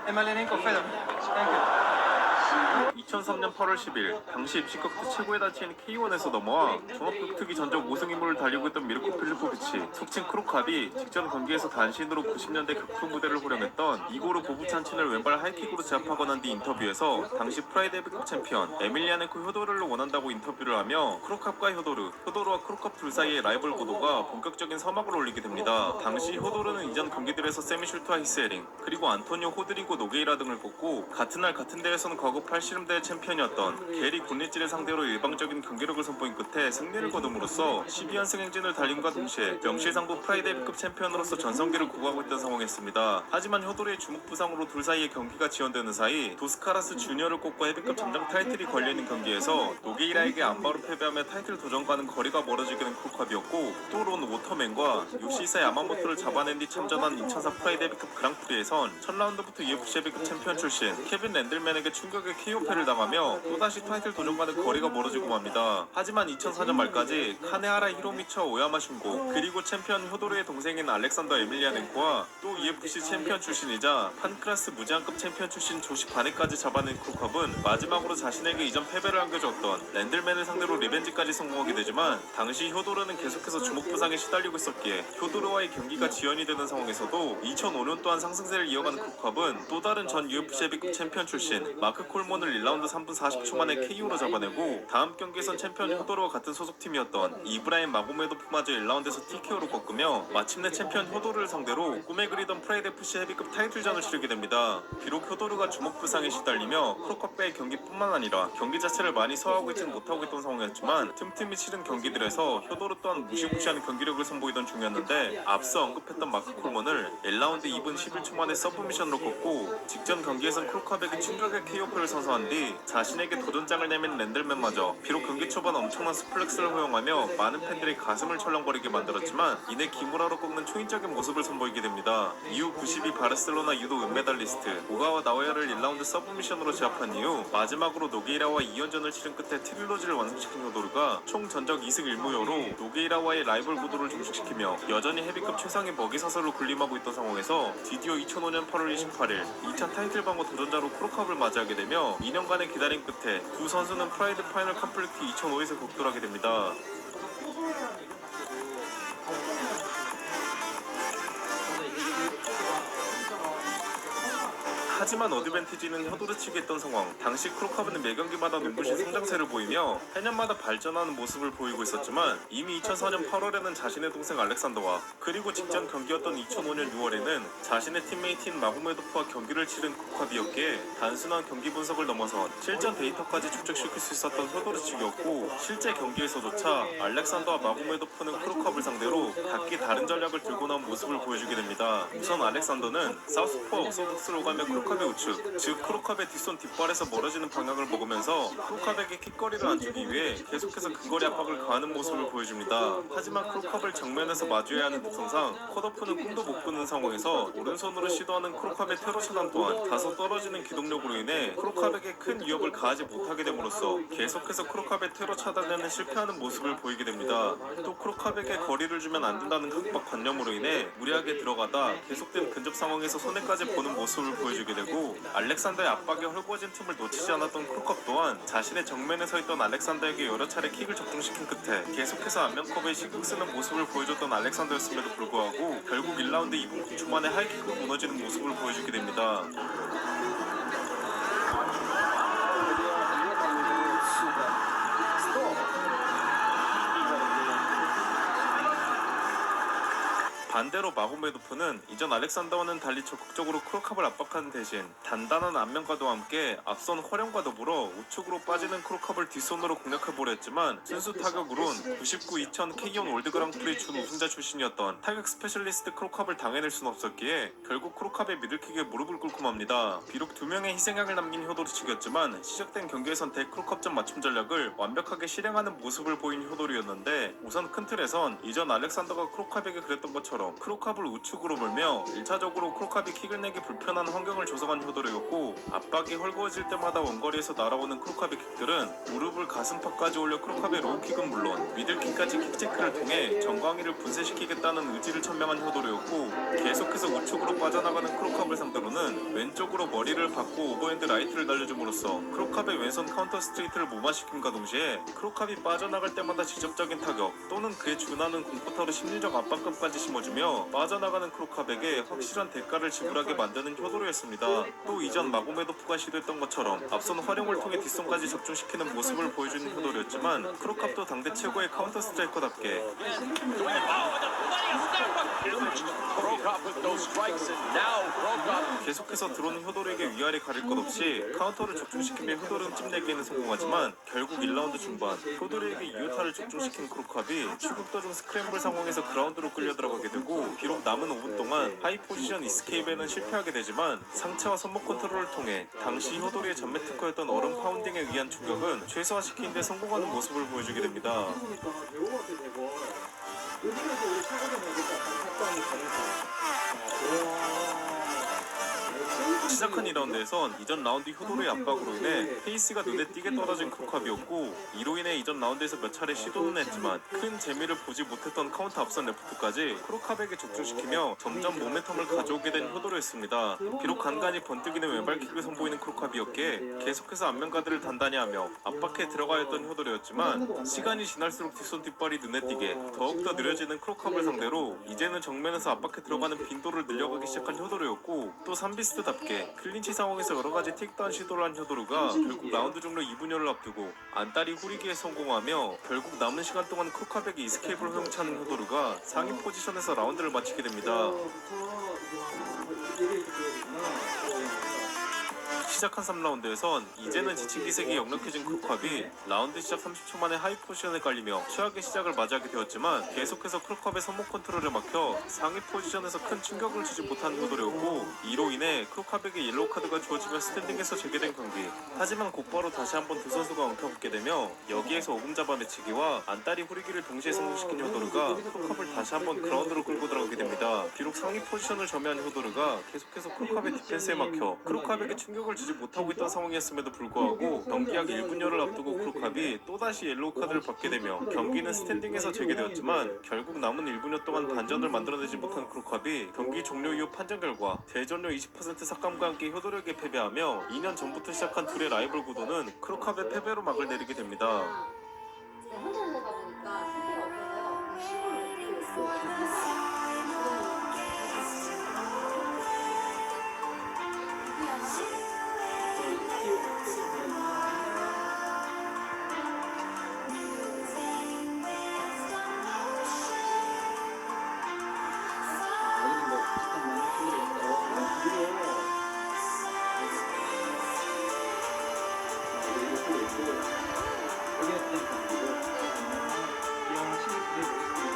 Emelianenko Fedor. Thank you. 2003년 8월 10일 당시 입시격투 최고의 단체인 K1에서 넘어와 종합격투기 전적 5승1무를 달리고 있던 미르코 필리포비치, 속칭 크로캅이 직전 경기에서 단신으로 90년대 격투 무대를 호령했던 이고르 보부찬친을 왼발 하이킥으로 제압하고 난 뒤 인터뷰에서 당시 프라이드 헤비급 챔피언 에밀리아넨코 효도르를 원한다고 인터뷰를 하며 크로캅과 효도르와 크로캅 둘 사이의 라이벌 구도가 본격적인 서막을 올리게 됩니다. 당시 효도르는 이전 경기들에서 세미슐트와 히스에링, 그리고 안토니오 호드리고 노게이라 등을 꺾고 같은 날 같은 대회에서는 과거 팔씨름대 챔피언이었던 게리 곤리찌를 상대로 일방적인 경기력을 선보인 끝에 승리를 거둠으로써 12연승 행진을 달림과 동시에 명실상부 프라이드 헤비급 챔피언으로서 전성기를 구가하고 있던 상황이었습니다. 하지만 효도르의 주먹 부상으로 둘 사이의 경기가 지연되는 사이 도스카라스 주니어를 꺾고 헤비급 전장 타이틀이 걸려있는 경기에서 노게이라에게 안바로 패배하며 타이틀 도전과는 거리가 멀어지게 된 크로캅이었고, 또 론 워터맨과 요시사 야마모토를 잡아낸 뒤 참전한 2004 프라이드 헤비급 그랑프리에선 첫 라운드부터 UFC 헤비급 챔피언 출신 케빈 랜들맨에게 충격의 KO패를 당하며 또다시 타이틀 도전과는 거리가 멀어지고 맙니다. 하지만 2004년 말까지 카네하라 히로미처 오야마 슌고, 그리고 챔피언 효도르의 동생인 알렉산더 에밀리아넨코와 또 UFC 챔피언 출신이자 판크라스 무제한급 챔피언 출신 조시 바네까지 잡아낸 크로캅은 마지막으로 자신에게 이전 패배를 안겨줬던 랜들맨을 상대로 리벤지까지 성공하게 되지만, 당시 효도르는 계속해서 주먹 부상에 시달리고 있었기에 효도르와의 경기가 지연이 되는 상황에서도 2005년 또한 상승세를 이어간 크로캅은 또 다른 전 UFC 헤비급 챔피언 출신 마크 콜몬을 1라운드 3분 40초 만에 KO로 잡아내고, 다음 경기에선 챔피언 효도르와 같은 소속팀이었던 이브라임 마고메도프마저 1라운드에서 TKO로 꺾으며 마침내 챔피언 효도르를 상대로 꿈에 그리던 프라이드 FC 헤비급 타이틀전을 치르게 됩니다. 비록 효도르가 주먹 부상에 시달리며 크로캅과의 경기뿐만 아니라 경기 자체를 많이 소화하고 있지는 못하고 있던 상황이었지만, 틈틈이 치른 경기들에서 효도르 또한 무시무시한 경기력을 선보이던 중이었는데, 앞서 언급했던 마크 콜먼을 1라운드 2분 11초 만에 서브미션으로 꺾고 직전 경기에선 크로캅에게 충격의 KO패를 선사한 뒤 자신에게 도전장을 내민 랜들맨마저 비록 경기 초반 엄청난 스플렉스를 허용하며 많은 팬들의 가슴을 철렁거리게 만들었지만, 이내 기무라로 꺾는 초인적인 모습을 선보이게 됩니다. 이후 92 바르셀로나 유도 은메달리스트 오가와 나오야를 1라운드 서브미션으로 제압한 이후 마지막으로 노게이라와 2연전을 치른 끝에 트릴로지를 완성시킨 효도르가 총 전적 2승 1무여로 노게이라와의 라이벌 구도를 종식시키며 여전히 헤비급 최상의 먹이사슬로 군림하고 있던 상황에서 드디어 2005년 8월 28일 2차 타이틀 방어 도전자로 크로캅을 맞이하게 되며 2년간의 기다림 끝에 두 선수는 프라이드 파이널 컴플리트 2005에서 격돌하게 됩니다. 하지만 어드밴티지는 효도르 측에 있던 상황. 당시 크로캅은 매 경기마다 눈부신 성장세를 보이며 해년마다 발전하는 모습을 보이고 있었지만, 이미 2004년 8월에는 자신의 동생 알렉산더와, 그리고 직전 경기였던 2005년 6월에는 자신의 팀메이트인 마고메도프와 경기를 치른 크로캅이었기에 단순한 경기 분석을 넘어선 실전 데이터까지 축적시킬 수 있었던 효도르 측이었고, 실제 경기에서조차 알렉산더와 마고메도프는 크로캅을 상대로 각기 다른 전략을 들고 나온 모습을 보여주게 됩니다. 우선 알렉산더는 사우스포 오소독스로 가며 크로캅의 우측, 즉 크로캅의 뒷손 뒷발에서 멀어지는 방향을 먹으면서 크로캅에게 킥거리를 안 주기 위해 계속해서 근거리 압박을 가하는 모습을 보여줍니다. 하지만 크로캅을 정면에서 마주해야 하는 특성상 컷오프는 꿈도 못 꾸는 상황에서 오른손으로 시도하는 크로캅의 테러 차단 또한 다소 떨어지는 기동력으로 인해 크로캅에게 큰 위협을 가하지 못하게 됨으로써 계속해서 크로캅의 테러 차단에는 실패하는 모습을 보이게 됩니다. 또 크로캅에게 거리를 주면 안 된다는 각박 관념으로 인해 무리하게 들어가다 계속된 근접 상황에서 손해까지 보는 모습을 보여주게 되고, 알렉산더의 압박에 헐거워진 틈을 놓치지 않았던 크로캅 또한 자신의 정면에 서 있던 알렉산더에게 여러 차례 킥을 적중시킨 끝에 계속해서 안면컵에 신경 쓰는 모습을 보여줬던 알렉산더였음에도 불구하고 결국 1라운드 2분 9초 만에 하이킥으로 무너지는 모습을 보여주게 됩니다. 반대로 마고메도프는 이전 알렉산더와는 달리 적극적으로 크로캅을 압박하는 대신 단단한 안면과도 함께 앞선 활용과 더불어 우측으로 빠지는 크로캅을 뒷손으로 공략해보려 했지만, 순수 타격으론 99, 2000 K1 월드 그랑프리 준 우승자 출신이었던 타격 스페셜리스트 크로캅을 당해낼 수는 없었기에 결국 크로캅의 미들킥에 무릎을 꿇고 맙니다. 비록 두 명의 희생양을 남긴 효도르 측이었지만 시작된 경기에선 대크로캅전 맞춤 전략을 완벽하게 실행하는 모습을 보인 효도르였는데, 우선 큰 틀에선 이전 알렉산더가 크로캅에게 그랬던 것처럼 것처럼 크로캅을 우측으로 몰며 1차적으로 크로캅이 킥을 내기 불편한 환경을 조성한 효도르였고, 압박이 헐거워질 때마다 원거리에서 날아오는 크로캅의 킥들은 무릎을 가슴팍까지 올려 크로캅의 로우킥은 물론 미들킥까지 킥체크를 통해 정강이를 분쇄시키겠다는 의지를 천명한 효도르였고, 계속해서 우측으로 빠져나가는 크로캅을 상대로는 왼쪽으로 머리를 받고 오버핸드 라이트를 날려줌으로써 크로캅의 왼손 카운터 스트레이트를 무마시킴과 동시에 크로캅이 빠져나갈 때마다 지적적인 타격 또는 그에 준하는 공포타로 심리적 압박감까지 심어주며 빠져나가는 크로캅에게 확실한 대가를 지불하게 만드는 효도르였습니다. 또 이전 마고메도프가 시도했던 것처럼 앞선 활용을 통해 뒷손까지 적중시키는 모습을 보여주는 효도르였지만, 크로캅도 당대 최고의 카운터 스트라이커답게 계속해서 들어오는 효도르에게 위아래 가릴 것 없이 카운터를 적중시키며 효도르 흠집내기에는 성공하지만, 결국 1라운드 중반 효도르에게 2호타를 적중시킨 크로캅이 추격도중 스크램블 상황에서 그라운드로 끌려 들어가게 되고, 비록 남은 5분 동안 하이 포지션 이스케이프에는 실패하게 되지만 상체와 손목 컨트롤을 통해 당시 효도르의 전매 특허였던 얼음 파운딩에 의한 충격은 최소화시키는 데 성공하는 모습을 보여주게 됩니다. 시작한 2라운드에선 이전 라운드 효도르의 압박으로 인해 페이스가 눈에 띄게 떨어진 크로캅이었고, 이로 인해 이전 라운드에서 몇 차례 시도는 했지만 큰 재미를 보지 못했던 카운터 앞선 레프트까지 크로캅에게 적중시키며 점점 모멘텀을 가져오게 된 효도르였습니다. 비록 간간히 번뜩이는 왼발킥을 선보이는 크로캅이었기에 계속해서 앞면가드를 단단히 하며 압박해 들어가야 했던 효도르였지만, 시간이 지날수록 뒷손 뒷발이 눈에 띄게 더욱더 느려지는 크로캅을 상대로 이제는 정면에서 압박해 들어가는 빈도를 늘려가기 시작한 효도르였고, 또 삼비스트답게 클린치 상황에서 여러가지 틱다운 시도를 한 효도르가 결국 라운드 종료 2분여를 앞두고 안다리 후리기에 성공하며, 결국 남은 시간 동안 크로캅에게 이스케이프를 허용치하는 효도르가 상위 포지션에서 라운드를 마치게 됩니다. 시작한 3라운드에선 이제는 지친 기색이 역력해진 크로캅이 라운드 시작 30초 만에 하이 포지션에 깔리며 최악의 시작을 맞이하게 되었지만, 계속해서 크로캅의 손목 컨트롤에 막혀 상위 포지션에서 큰 충격을 주지 못한 효도르였고, 이로 인해 크로캅에게 옐로우 카드가 주어지며 스탠딩에서 재개된 경기. 하지만 곧바로 다시 한번 두 선수가 엉켜붙게 되며 여기에서 오금 잡아 매치기와 안다리 후리기를 동시에 성공시킨 효도르가 크로캅을 다시 한번 그라운드로 끌고 들어가게 됩니다. 비록 상위 포지션을 점유한 효도르가 계속해서 크로캅의 디펜스에 막혀 크로캅에게 충격을 주지 못하고 있던 상황이었음에도 불구하고 경기 약 1분여를 앞두고 크로캅이 또다시 옐로우 카드를 받게 되며 경기는 스탠딩에서 재개되었지만, 결국 남은 1분여 동안 반전을 만들어내지 못한 크로캅이 경기 종료 이후 판정 결과 대전료 20% 삭감과 함께 효도르에게 패배하며 2년 전부터 시작한 둘의 라이벌 구도는 크로캅의 패배로 막을 내리게 됩니다. 혼자 살다 보니까 상태가 없어서요. 시골을